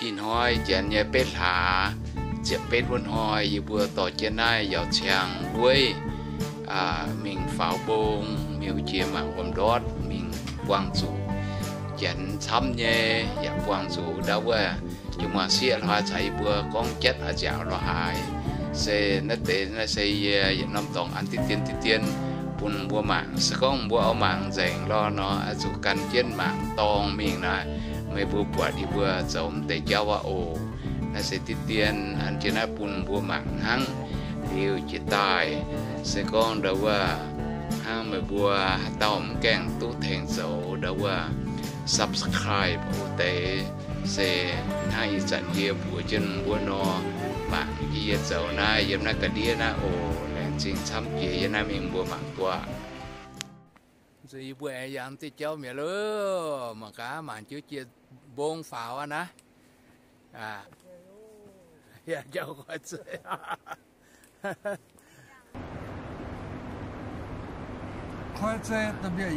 in hoi chén nhẹ bết há chẹp bết vốn hoi như vừa tỏ trên này giọt chàng vui mình pháo bông miêu chia mạng quần đót mình quang chủ chén xăm nhẹ dạ quang chủ đâu vậy chúng mà xịa hoa chạy vừa con chết ở chảo lo hài xe nó tế nó xây dựng năm tổng ăn tiên bún bua mạng sẽ có bua áo mạng dành lo nó chủ căn trên mạng tòng mình này mấy bua bùa đi bua giống để cho vào ổ nó sẽ tiên ăn trên nó bún bua mạng hăng điều chỉ tài sẽ có đâuว่าhăng mấy bua tòng kèn tu thành dấu đâuว่าsubscribe ổ tế sẽ hay dẫn kia bùa chân bua nó mạng kia dấu này giống na cái đĩa na ổ chính chăm chỉ na mình bùa mạng qua rồi bùa dạng thì cháu mẹ lứa mà cả mạng chữ chia bông pháo anh á dạ cháu gọi chơi khoai tây特别热，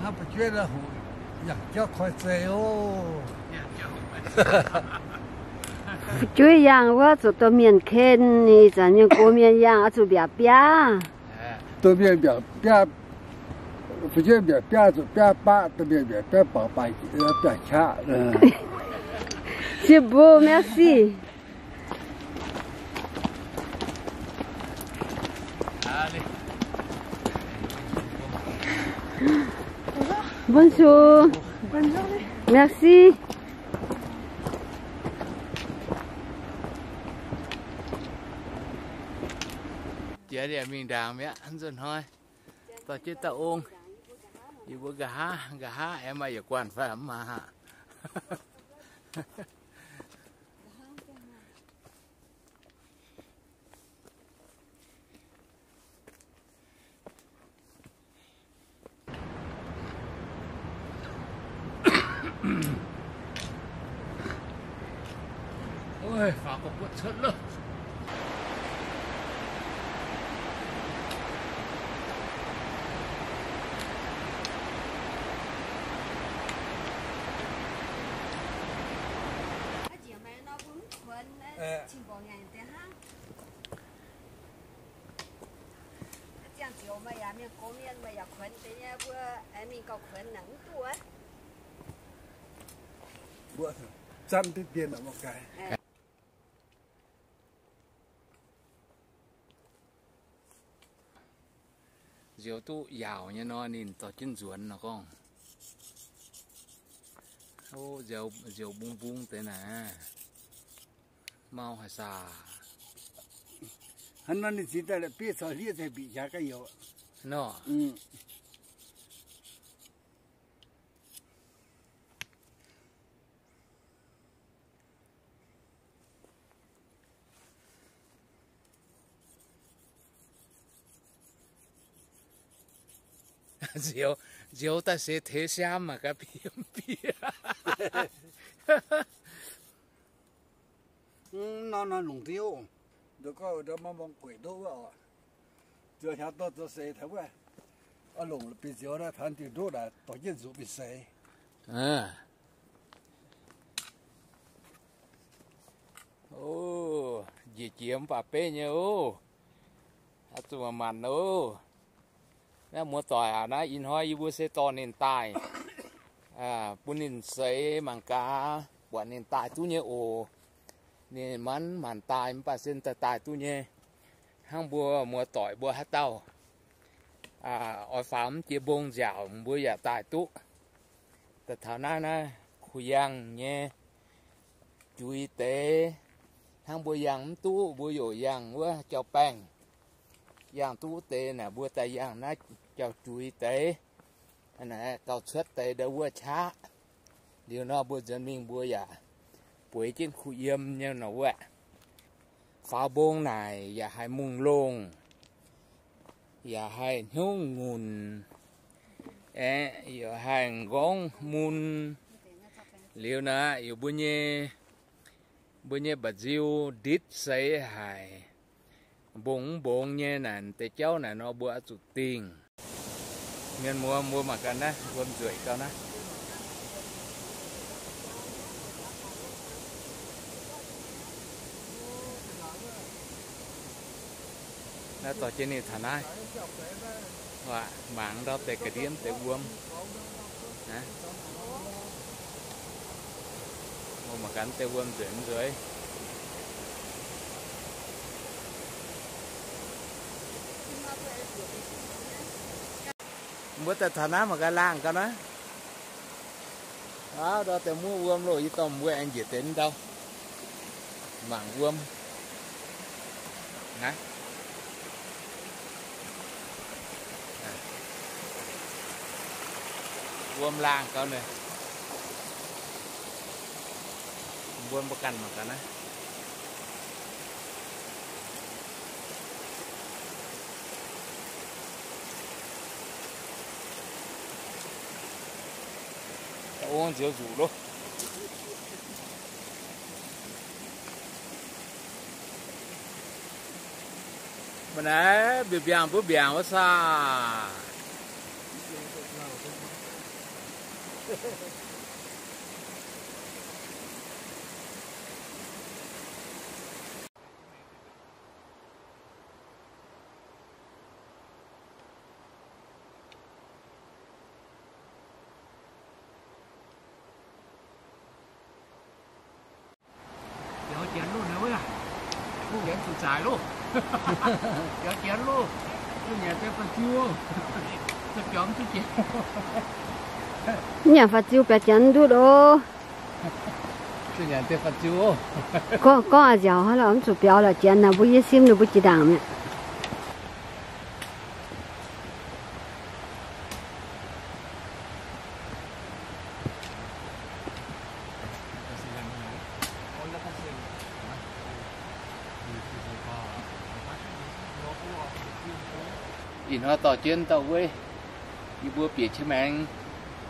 他不觉得苦，呀叫khoai tây哦。ជួយយ៉ាងว่าจะตัวเมียนเค้นนี่จะยังโกเมียนอย่างจะแบบเปียตัวเมียนแบบเปีย不觉得เปีย就เปียป้าตัวเมียนแบบเปีย宝宝เปียชาc'est beau merci bonjour bonne journée merci giờ thì mình đào mẹ ăn dần thôi tao chết tao ôm đi bữa gà há em mà giờ quan phải mà hả ôi phá có quất chết luôn bữa chăn cái tiền ở một cái diều tu giàu như nó nhìn tỏ chân ruộng nó con ô diều bung bung thế nè mau hay sao hắn nói chỉ tại là biết sao liệt thì bị giá cái yếu nó diều ta sẽ thế xem mà cái bia nó lủng tiêu rồi có đó mà mong quỷ đâu à giờ nhà tôi sẽ thấy vậy ở lủng là bị diều đó thành tiền đâu là tổ chức dụng bị say ô gì chiếm bà pê nhớ ô tụi mà mặn ô nó mua tỏi nó in hoa như bữa sẽ to nên tài bún nên sấy mảng cá bọn nên tài tu nhé ồ nên màn tài mà xin tài tu nhé hang bữa mua tỏi bữa hát tàu ở phàm chia bông dạo bữa giả tài tuแต่thảo na na khui yang nhé chú y tế hang bữa yang tu bữa dội yang bữa cho bang yang tu tế nè bữa tay yang na cho chú y tế anh này cao suất tế đâu bữa chá điều nó bữa dân mình bữa giả buổi trên khu yếm như nó vậy pháo bông này và hai mùng lông và hai nhung nguồn và hai gón mun liều na yêu bữa nhé bà diêu đít xây hai bông nhé nè tế cháu này nó bữa chủ tiền nên mua mà cần á quân rưỡi cao ná đã tỏ trên này thằng ai và mảng đó để cái điểm để buông mà cắn tê buông dưới bữa ta thằng á mà cái lang cái đó đó tê mua buông rồi với tôm quê anh gì tính đâu mảng buông nè buông lang câu này buông bạc cành mà cả này uống rượu rủ luôn mà nãy bị biang quá sao chén luôn nếu à không chén sụt xài luôn kéo chén luôn tôi nhà tôi phải chua tôi chọn tôi chén nhà phải chịu phải chén đu đó tôi nhà tôi phải chua có à giàu hay là ông chủ béo là chén nào bữa xem được bữa chỉ đàng mẹ in hoa tỏ chuyên tàu quê đi bua phía chứ mang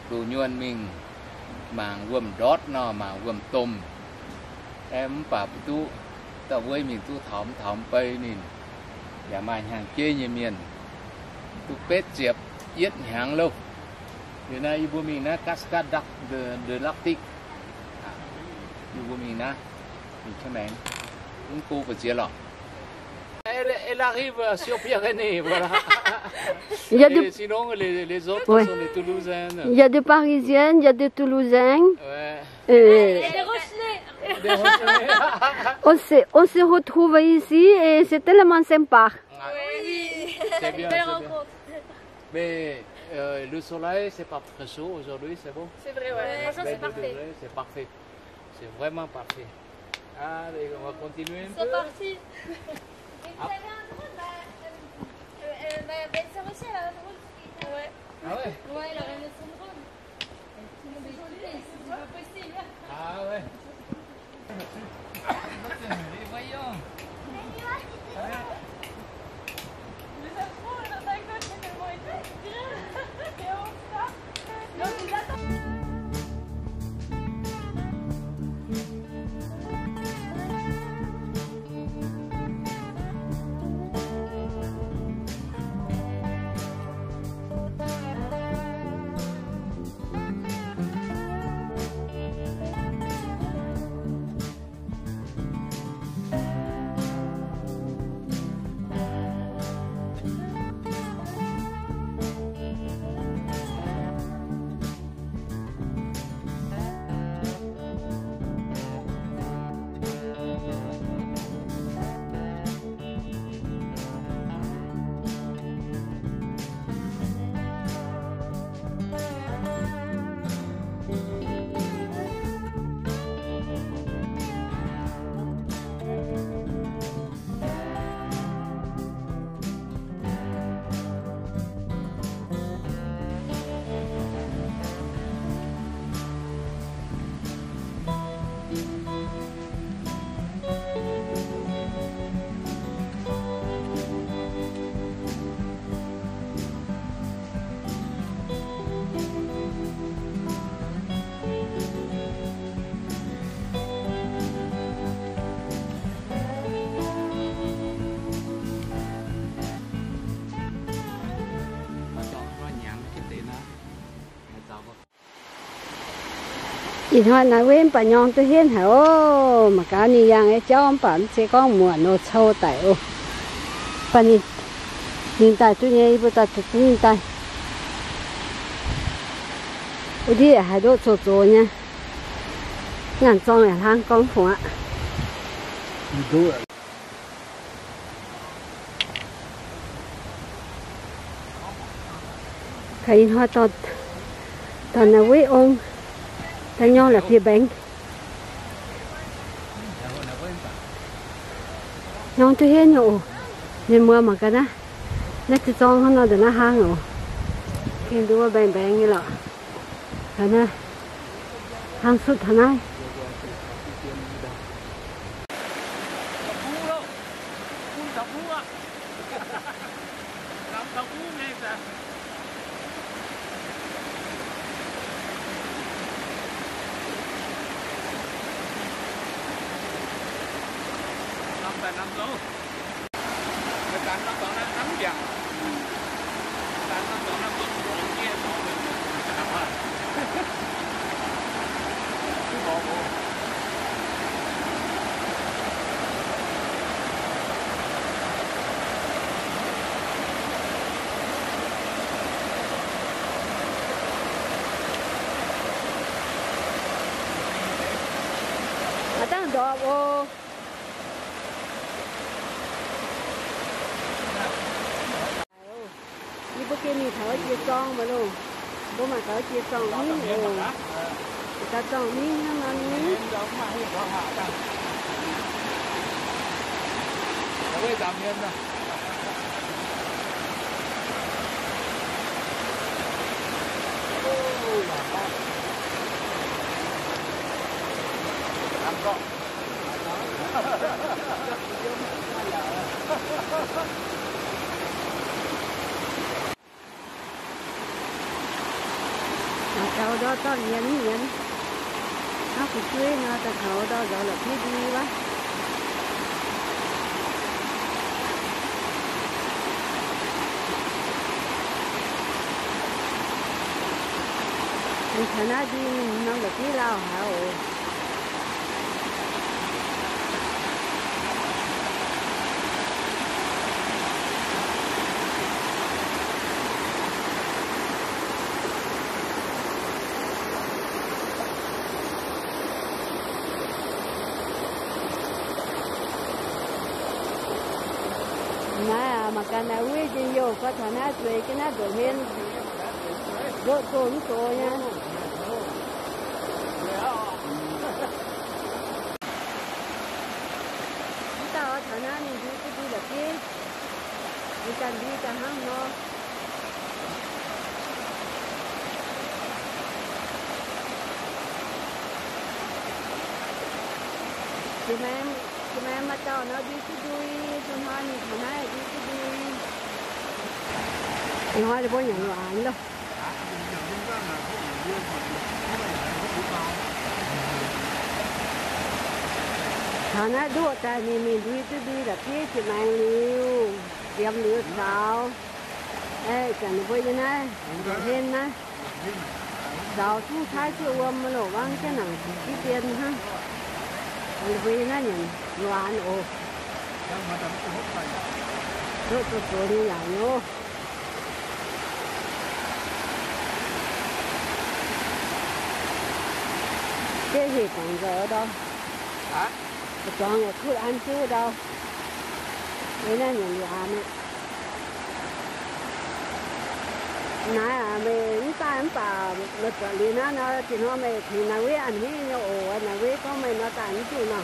đồ nhuần mình màng gồm đót nó màng gồm tôm em bảo tu tàu quê mình tu thỏm bay nhìn nhà mày hàng chê như miền tu pet diệp yết hàng lâu thì nay ibu mình na cascade đặc de lactic ibu mình na mình chứ mang cũng cô và chia lọ elle arrive sur Pyrénées, voilà. Sinon, les autres sont des Toulousaines. Il y a des Parisiennes, il y a des Toulousains. Ouais. Et des Rochelais. On se retrouve ici et c'est tellement sympa. Oui, c'est bien. Belle rencontre. Mais le soleil, c'est pas très chaud aujourd'hui, c'est bon. C'est vrai, ouais. Franchement, c'est parfait. C'est parfait. C'est vraiment parfait. Allez, on va continuer un peu. C'est parti. Et vous avez un drone, ma belle-sœur aussi, elle a un drone. Ouais. Ah ouais? Ouais, elle a ramené son drone. Tout le monde est joli, c'est pas possible. Ah ouais. Les voyons. Mais ça se trouve, dans ta côte, c'est tellement épais. Et on sort. Donc, ils attendent. Ít hoa nói với bà nhon tôi hiên hả ô mà cá ni yang ấy cho ông bạn sẽ có mùa nó sâu tại ô bà ni hiện tại tôi nghe bây giờ tôi hiện tại tôi đi ở hai độ chỗ chỗ nha ngàn trong là hàng con phố ạ cái hoa to toàn là với ông ta nhau là phía bánh nhau tôi hết nhổ nên mua mà cái đó nó chỉ trong nó để nó hang rồi khi đua bánh bánh như là thế này hang suốt thế này năm số cái cán nó còn nắm vàng cán nó còn nắm con kia nó cái bộ ở trong đó ô đi bữa kia mình thở chia son mà luôn bố mà thở chia son miếng rồi ta son miếng nó ăn miếng cái giảm nhân rồi ăn con cậu đó to nhẫn nhẫn nó cũng chơi nó ta cậu đó gọi là cái gì quá anh thấy nó đi nó là cái lao hả ồ mà cái này quý trên vô có thằng nó về cái nó đổi lên rốt tốn số nha tao thằng nó đi cái đi là kia đi cần hăng nó chị mẹ mà tao nó đi cái đuôi con hoa như thằng này đi cái đuôi anh hoa thì bố nhận loạn đâu thằng nó đua tại vì mình đi cái đuôi là kia chị mẹ liu tiêm liu sao ê chẳng được vui thế này thêm này sao chú thái chưa ôm mà lỗ văng cái nào cái tiền ha vì nó nhìn loạn ồ tôi đi lại vô cái gì còn giờ đâu hả còn là cứ ăn chứ đâu đấy là nhìn loạn ấy nãy à mình ta lực liền nó thì nó mày thì nào biết ăn hết nhau ồ nào biết có mày nó tàn chứ nào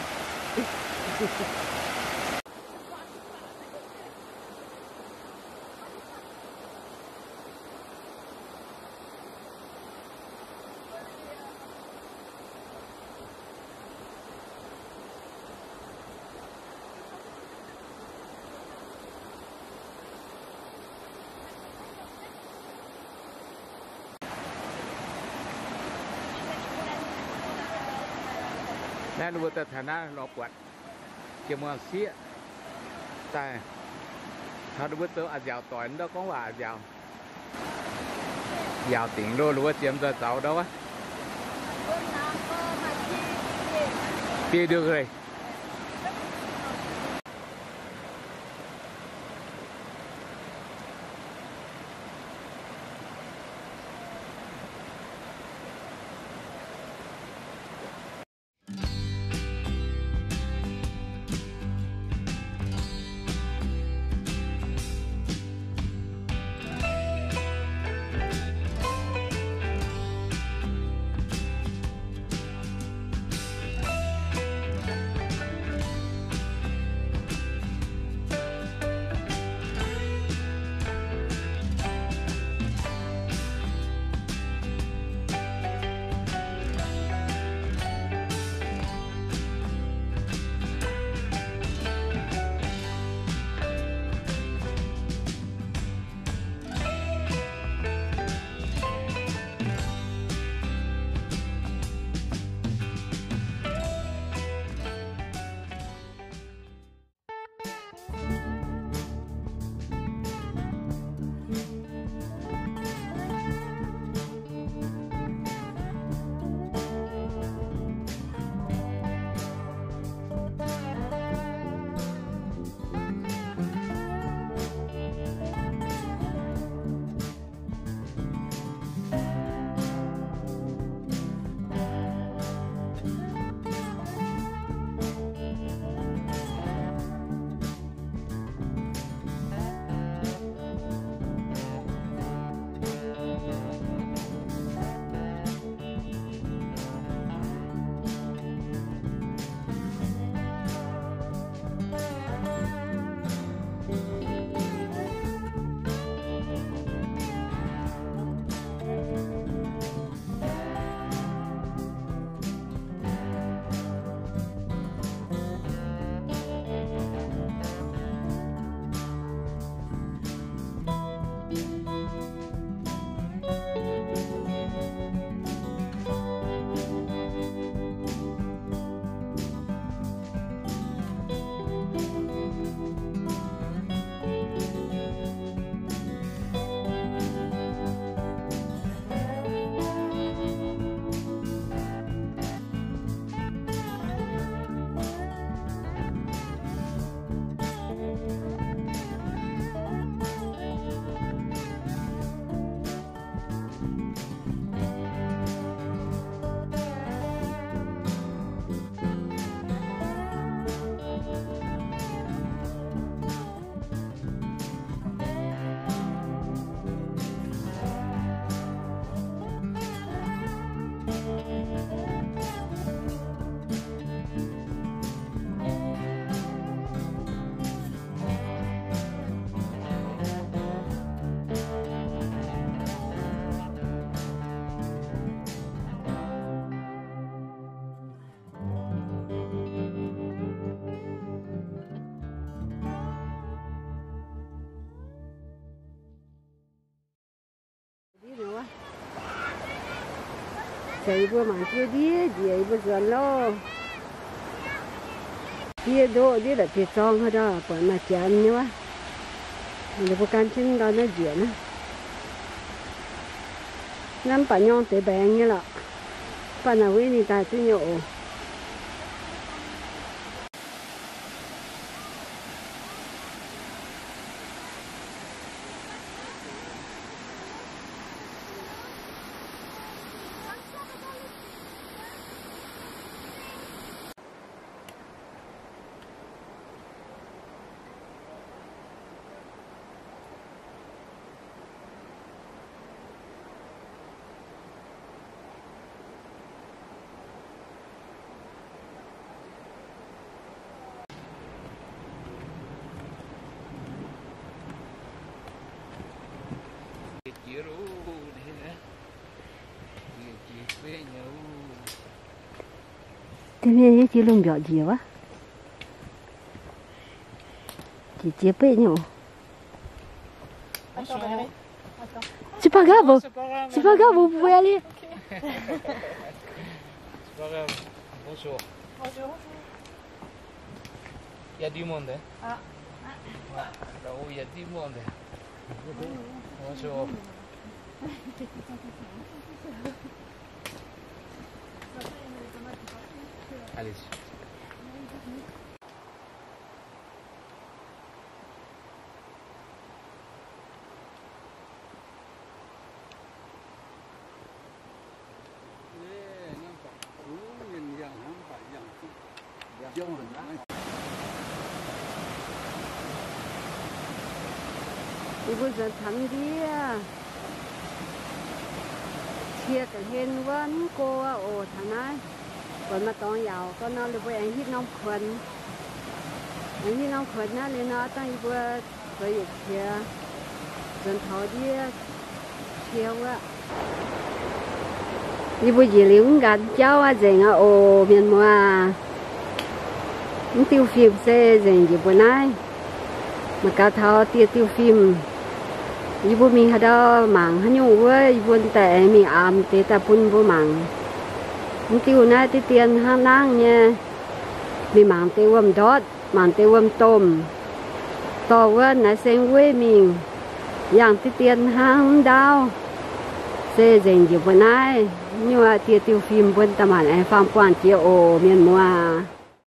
nè lúc đó thằng nó lọp quạt chiều mưa xía tại thằng lúc đó ăn dạo tỏi đó có là dạo tiền đô lúc đó chiếm ra tàu đâu á đi được rồi xây bữa mảng chưa đi gì bữa giờ lo đi đâu đi là bị tròn hết đó còn mà chán nữa mình có can chân đó nó diễn á năm bà nhon tới bèn như là bà nào với người ta tôi nhổ thế nên chị lùng giọt gì quá chị chia bê nhổ c'est pas grave vous pouvez aller Bonjour. Bonjour. Il y a du monde. Hein? Ah. Là-haut, il y a du monde. Bonjour. Allez. bây giờ thằng đi chia cái hiên vẫn cô ồ thằng này còn mà tao giàu con nó được với anh hít nông khuẩn nó lên nó tao vừa với chia dân thọ đi chiều á đi bây giờ liếng gạt cháu á dành ồ miền mua những tiêu phim xe dành gì bữa nay mà cả thao tiêu phim ibu mi hada mang hanyu we ibu te mi am te ta pun bu mang tiêu na ti tiền hang nang nha mi mang te wam dot mang te wam tom to we na sen we mi yang ti tiền hang dao se zen ji bu nai nyu a tiêu phim bun ta man ai pham quan chi o miền mua